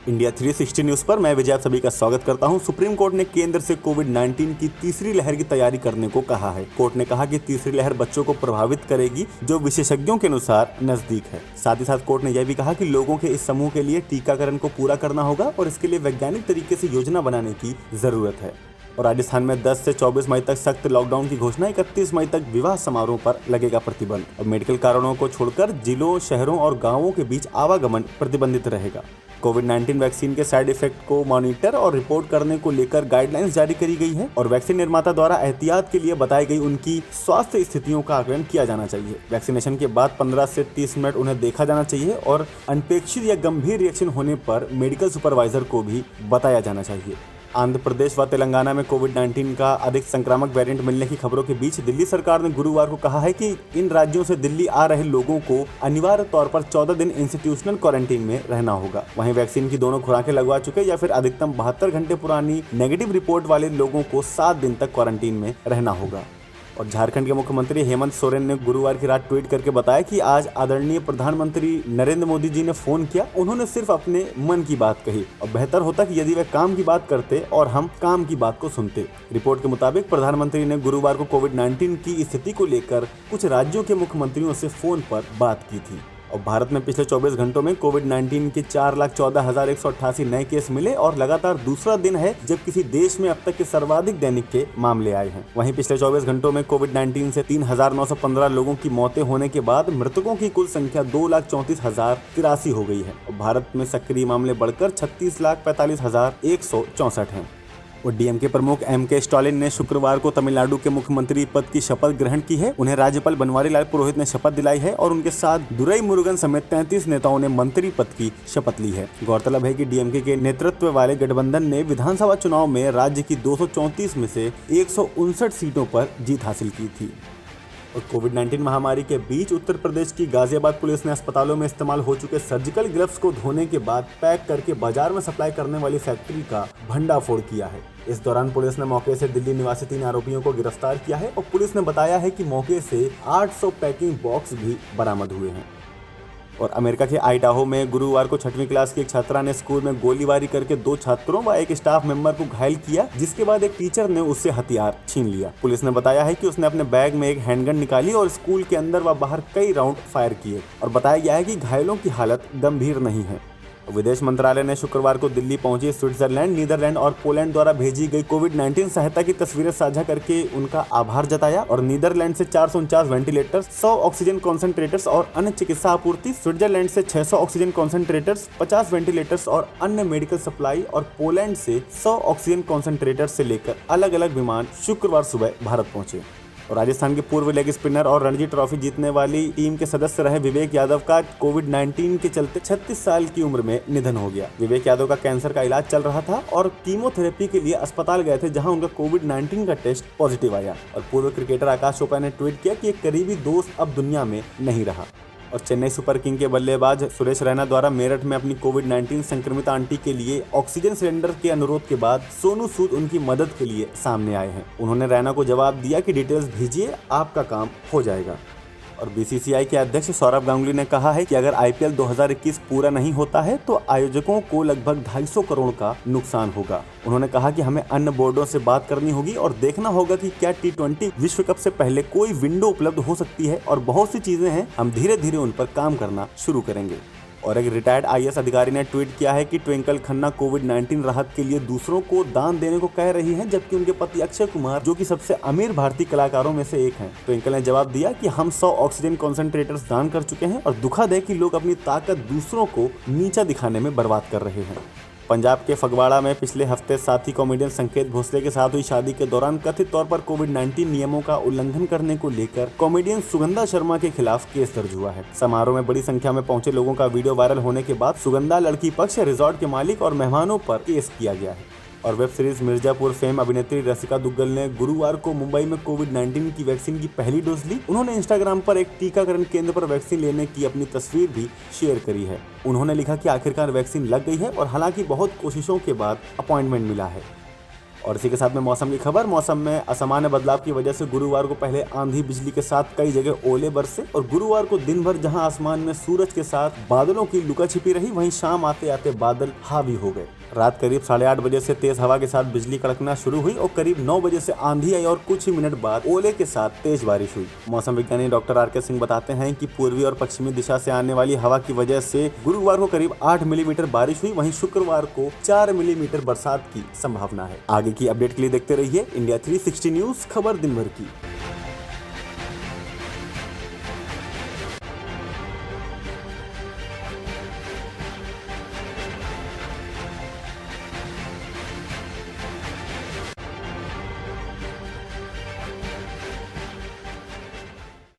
India 360 news पर मैं विजय आप सभी का स्वागत करता हूं। सुप्रीम कोर्ट ने केंद्र से कोविड-19 की तीसरी लहर की तैयारी करने को कहा है। कोर्ट ने कहा कि तीसरी लहर बच्चों को प्रभावित करेगी, जो विशेषज्ञों के अनुसार नजदीक है। साथ ही साथ कोर्ट ने यह भी कहा कि लोगों के इस समूह के लिए टीकाकरण को पूरा करना होगा और इसके लिए वैज्ञानिक तरीके से योजना बनाने की जरूरत है। और राजस्थान में 10 से 24 मई तक सख्त लॉकडाउन की घोषणा। 31 मई तक विवाह समारोह पर लगेगा प्रतिबंध और मेडिकल कारणों को छोड़कर जिलों, शहरों और गांवों के बीच आवागमन प्रतिबंधित रहेगा। कोविड-19 वैक्सीन के साइड इफेक्ट को मॉनिटर और रिपोर्ट करने को लेकर गाइडलाइंस जारी करी गई है और वैक्सीन निर्माता द्वारा एहतियात के लिए बताई गई उनकी स्वास्थ्य स्थितियों का आकलन किया जाना चाहिए। वैक्सीनेशन के बाद 15 से 30 मिनट उन्हें देखा जाना चाहिए और अनपेक्षित या गंभीर रिएक्शन होने पर मेडिकल सुपरवाइजर को भी बताया जाना चाहिए। आंध्र प्रदेश व तेलंगाना में कोविड-19 का अधिक संक्रामक वेरिएंट मिलने की खबरों के बीच दिल्ली सरकार ने गुरुवार को कहा है कि इन राज्यों से दिल्ली आ रहे लोगों को अनिवार्य तौर पर 14 दिन इंस्टीट्यूशनल क्वारंटीन में रहना होगा। वहीं वैक्सीन की दोनों खुराकें लगवा चुके या फिर अधिकतम 72 घंटे पुरानी नेगेटिव रिपोर्ट वाले लोगों को 7 दिन तक क्वारंटीन में रहना होगा। और झारखंड के मुख्यमंत्री हेमंत सोरेन ने गुरुवार की रात ट्वीट करके बताया कि आज आदरणीय प्रधानमंत्री नरेंद्र मोदी जी ने फोन किया। उन्होंने सिर्फ अपने मन की बात कही और बेहतर होता कि यदि वे काम की बात करते और हम काम की बात को सुनते। रिपोर्ट के मुताबिक प्रधानमंत्री ने गुरुवार को कोविड-19 की स्थिति को लेकर कुछ राज्यों के मुख्यमंत्रियों से फोन पर बात की थी। और भारत में पिछले 24 घंटों में कोविड-19 के 4,14,188 नए केस मिले और लगातार दूसरा दिन है जब किसी देश में अब तक के सर्वाधिक दैनिक के मामले आए हैं। वहीं पिछले 24 घंटों में कोविड-19 से 3,915 लोगों की मौतें होने के बाद मृतकों की कुल संख्या 2,34,083 हो गई है और भारत में सक्रिय मामले बढ़कर 36,45,164 हैं। और डीएमके प्रमुख एमके स्टालिन ने शुक्रवार को तमिलनाडु के मुख्यमंत्री पद की शपथ ग्रहण की है। उन्हें राज्यपाल बनवारीलाल पुरोहित ने शपथ दिलाई है और उनके साथ दुरई मुरुगन समेत 33 नेताओं ने मंत्री पद की शपथ ली है। गौरतलब है कि डीएमके के नेतृत्व वाले गठबंधन ने विधानसभा चुनाव में राज्य की 234 में से 159 सीटों पर जीत हासिल की थी। और कोविड-19 महामारी के बीच उत्तर प्रदेश की गाजियाबाद पुलिस ने अस्पतालों में इस्तेमाल हो चुके सर्जिकल ग्लव्स को धोने के बाद पैक करके बाजार में सप्लाई करने वाली फैक्ट्री का भंडाफोड़ किया है। इस दौरान पुलिस ने मौके से दिल्ली निवासी 3 आरोपियों को गिरफ्तार किया है और पुलिस ने बताया है कि मौके से 800 पैकिंग बॉक्स भी बरामद हुए हैं। और अमेरिका के आइडाहो में गुरुवार को 6वीं क्लास की एक छात्रा ने स्कूल में गोलीबारी करके 2 छात्रों व एक स्टाफ मेंबर को घायल किया, जिसके बाद एक टीचर ने उससे हथियार छीन लिया। पुलिस ने बताया है कि उसने अपने बैग में एक हैंडगन निकाली और स्कूल के अंदर व बाहर कई राउंड फायर किए और बताया गया है कि घायलों की हालत गंभीर नहीं है। विदेश मंत्रालय ने शुक्रवार को दिल्ली पहुंचे स्विट्जरलैंड, नीदरलैंड और पोलैंड द्वारा भेजी गई कोविड-19 सहायता की तस्वीरें साझा करके उनका आभार जताया। और नीदरलैंड से 449 वेंटिलेटर्स, 100 ऑक्सीजन कॉन्सेंट्रेटर्स और अन्य चिकित्सा आपूर्ति, स्विट्जरलैंड से 600 ऑक्सीजन कॉन्सेंट्रेटर्स, 50 वेंटिलेटर्स और अन्य मेडिकल सप्लाई और पोलैंड से 100 ऑक्सीजन कॉन्सेंट्रेटर्स से लेकर अलग अलग विमान शुक्रवार सुबह भारत पहुंचे। और राजस्थान के पूर्व लेग स्पिनर और रणजी ट्रॉफी जीतने वाली टीम के सदस्य रहे विवेक यादव का कोविड-19 के चलते 36 साल की उम्र में निधन हो गया। विवेक यादव का कैंसर का इलाज चल रहा था और कीमोथेरेपी के लिए अस्पताल गए थे, जहां उनका कोविड-19 का टेस्ट पॉजिटिव आया। और पूर्व क्रिकेटर आकाश चोपड़ा ने ट्वीट किया कि एक करीबी दोस्त अब दुनिया में नहीं रहा। और चेन्नई सुपर किंग के बल्लेबाज सुरेश रैना द्वारा मेरठ में अपनी कोविड-19 संक्रमित आंटी के लिए ऑक्सीजन सिलेंडर के अनुरोध के बाद सोनू सूद उनकी मदद के लिए सामने आए हैं। उन्होंने रैना को जवाब दिया कि डिटेल्स भेजिए, आपका काम हो जाएगा। और बीसीसीआई के अध्यक्ष सौरव गांगुली ने कहा है कि अगर आईपीएल 2021 पूरा नहीं होता है तो आयोजकों को लगभग 250 करोड़ का नुकसान होगा। उन्होंने कहा कि हमें अन्य बोर्डों से बात करनी होगी और देखना होगा कि क्या T20 विश्व कप से पहले कोई विंडो उपलब्ध हो सकती है और बहुत सी चीजें हैं, हम धीरे धीरे उन पर काम करना शुरू करेंगे। और एक रिटायर्ड आईएएस अधिकारी ने ट्वीट किया है कि ट्विंकल खन्ना कोविड-19 राहत के लिए दूसरों को दान देने को कह रही हैं, जबकि उनके पति अक्षय कुमार, जो कि सबसे अमीर भारतीय कलाकारों में से एक हैं। ट्विंकल ने जवाब दिया कि हम 100 ऑक्सीजन कॉन्सेंट्रेटर्स दान कर चुके हैं और दुखद है कि लोग अपनी ताकत दूसरों को नीचा दिखाने में बर्बाद कर रहे हैं। पंजाब के फगवाड़ा में पिछले हफ्ते साथी कॉमेडियन संकेत भोसले के साथ हुई शादी के दौरान कथित तौर पर कोविड-19 नियमों का उल्लंघन करने को लेकर कॉमेडियन सुगंधा शर्मा के खिलाफ केस दर्ज हुआ है। समारोह में बड़ी संख्या में पहुंचे लोगों का वीडियो वायरल होने के बाद सुगंधा लड़की पक्ष, रिजॉर्ट के मालिक और मेहमानों पर केस किया गया है। और वेब सीरीज मिर्जापुर फेम अभिनेत्री रसिका दुग्गल ने गुरुवार को मुंबई में कोविड-19 की वैक्सीन की पहली डोज ली। उन्होंने इंस्टाग्राम पर एक टीकाकरण केंद्र पर वैक्सीन लेने की अपनी तस्वीर भी शेयर करी है। उन्होंने लिखा कि आखिरकार वैक्सीन लग गई है और हालांकि बहुत कोशिशों के बाद अपॉइंटमेंट मिला है। और इसी के साथ में मौसम की खबर। मौसम में असामान्य बदलाव की वजह से गुरुवार को पहले आंधी बिजली के साथ कई जगह ओले बरसे और गुरुवार को दिन भर जहां आसमान में सूरज के साथ बादलों की लुका छिपी रही, वहीं शाम आते आते बादल हावी हो गए। रात करीब 8:30 बजे से तेज हवा के साथ बिजली कड़कना शुरू हुई और करीब 9 बजे से आंधी आई और कुछ ही मिनट बाद ओले के साथ तेज बारिश हुई। मौसम विज्ञानी डॉक्टर आर के सिंह बताते हैं कि पूर्वी और पश्चिमी दिशा से आने वाली हवा की वजह से गुरुवार को करीब 8 मिलीमीटर बारिश हुई, वहीं शुक्रवार को 4 मिलीमीटर बरसात की संभावना है। आगे की अपडेट के लिए देखते रहिए इंडिया 360 न्यूज, खबर दिन भर की।